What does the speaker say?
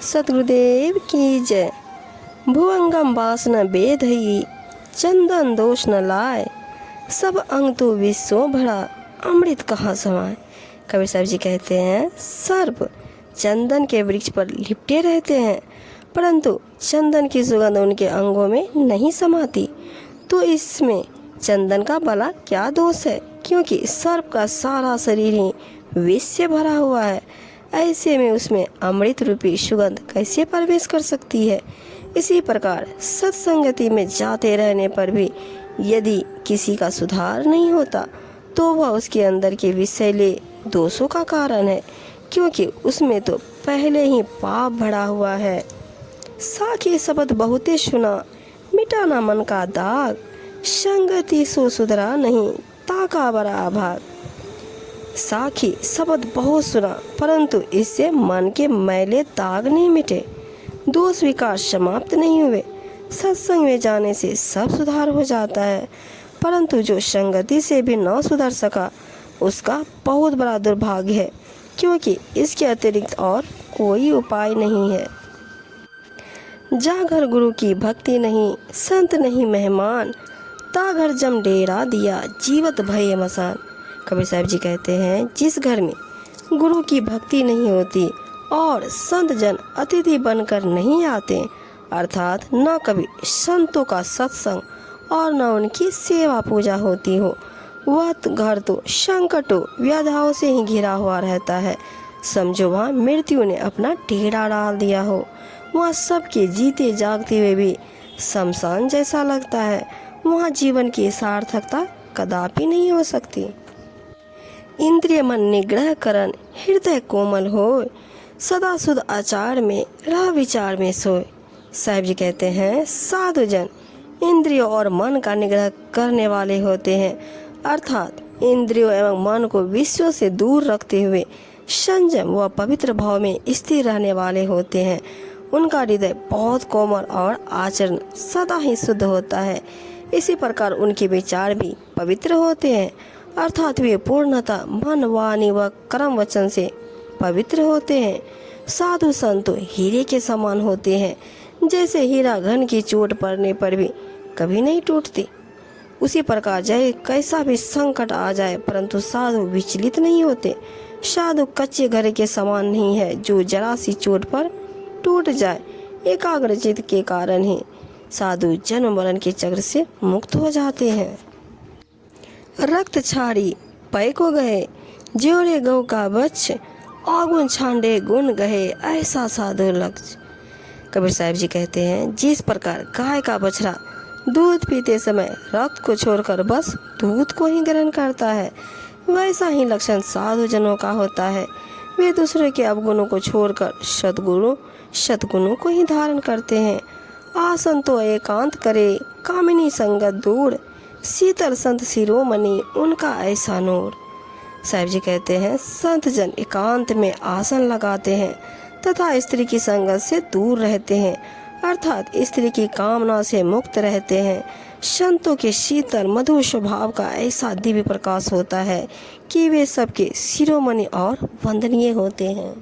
सतगुरुदेव की जय। भुअंगम वासना बेधई, चंदन दोष न लाए, सब अंग तो विश्व भरा, अमृत कहाँ समाए। कबीर साहब जी कहते हैं सर्प चंदन के वृक्ष पर लिपटे रहते हैं, परंतु चंदन की सुगंध उनके अंगों में नहीं समाती, तो इसमें चंदन का भला क्या दोष है, क्योंकि सर्प का सारा शरीर ही विष से भरा हुआ है। ऐसे में उसमें अमृत रूपी सुगंध कैसे प्रवेश कर सकती है। इसी प्रकार सत्संगति में जाते रहने पर भी यदि किसी का सुधार नहीं होता तो वह उसके अंदर के विषैले दोषों का कारण है, क्योंकि उसमें तो पहले ही पाप भरा हुआ है। साखी शब्द बहुते सुना, मिटाना मन का दाग, संगति सो सुधरा नहीं, ताका बड़ा भाग। साखी शब्द बहुत सुना, परंतु इससे मन के मैले दाग नहीं मिटे, दोष विकार समाप्त नहीं हुए। सत्संग में जाने से सब सुधार हो जाता है, परंतु जो संगति से भी न सुधर सका उसका बहुत बड़ा दुर्भाग्य है, क्योंकि इसके अतिरिक्त और कोई उपाय नहीं है। जा घर गुरु की भक्ति नहीं, संत नहीं मेहमान, ता घर जम डेरा दिया, जीवत भय मसान। कबीर साहब जी कहते हैं जिस घर में गुरु की भक्ति नहीं होती और संत जन अतिथि बनकर नहीं आते, अर्थात न कभी संतों का सत्संग और न उनकी सेवा पूजा होती हो, वह घर तो संकटों व्याधाओं से ही घिरा हुआ रहता है। समझो वहाँ मृत्यु ने अपना डेरा डाल दिया हो। वहाँ सबके जीते जागते हुए भी शमशान जैसा लगता है। वहाँ जीवन की सार्थकता कदापि नहीं हो सकती। इंद्रिय मन निग्रह करन, हृदय कोमल होय, सदा सुध आचार में रह विचार में सोए। साहब जी कहते हैं साधु जन इंद्रियों और मन का निग्रह करने वाले होते हैं, अर्थात इंद्रियों एवं मन को विषयों से दूर रखते हुए संयम व पवित्र भाव में स्थिर रहने वाले होते हैं। उनका हृदय बहुत कोमल और आचरण सदा ही शुद्ध होता है। इसी प्रकार उनके विचार भी पवित्र होते हैं, अर्थात वे पूर्णतः मन वाणी व कर्म वचन से पवित्र होते हैं। साधु संत हीरे के समान होते हैं, जैसे हीरा घन की चोट पड़ने पर भी कभी नहीं टूटती, उसी प्रकार चाहे कैसा भी संकट आ जाए परंतु साधु विचलित नहीं होते। साधु कच्चे घर के समान नहीं है, जो जरा सी चोट पर टूट जाए। एकाग्र चित्त के कारण ही साधु जन्म मरण के चक्र से मुक्त हो जाते हैं। रक्त छाड़ी पै को गए, ज्योरे गौ का बच्च, आगुन छांडे गुण गहे, ऐसा साधु लक्ष्य। कबीर साहब जी कहते हैं जिस प्रकार गाय का बछड़ा दूध पीते समय रक्त को छोड़कर बस दूध को ही ग्रहण करता है, वैसा ही लक्षण साधु जनों का होता है। वे दूसरे के अवगुणों को छोड़कर सद्गुणों को ही धारण करते हैं। आसन तो एकांत करे, कामिनी संगत दूर, शीतल संत शिरोमणि उनका ऐसा नूर। साहब जी कहते हैं संत जन एकांत में आसन लगाते हैं तथा स्त्री की संगत से दूर रहते हैं, अर्थात स्त्री की कामना से मुक्त रहते हैं। संतों के शीतल मधुर स्वभाव का ऐसा दिव्य प्रकाश होता है कि वे सबके शिरोमणि और वंदनीय होते हैं।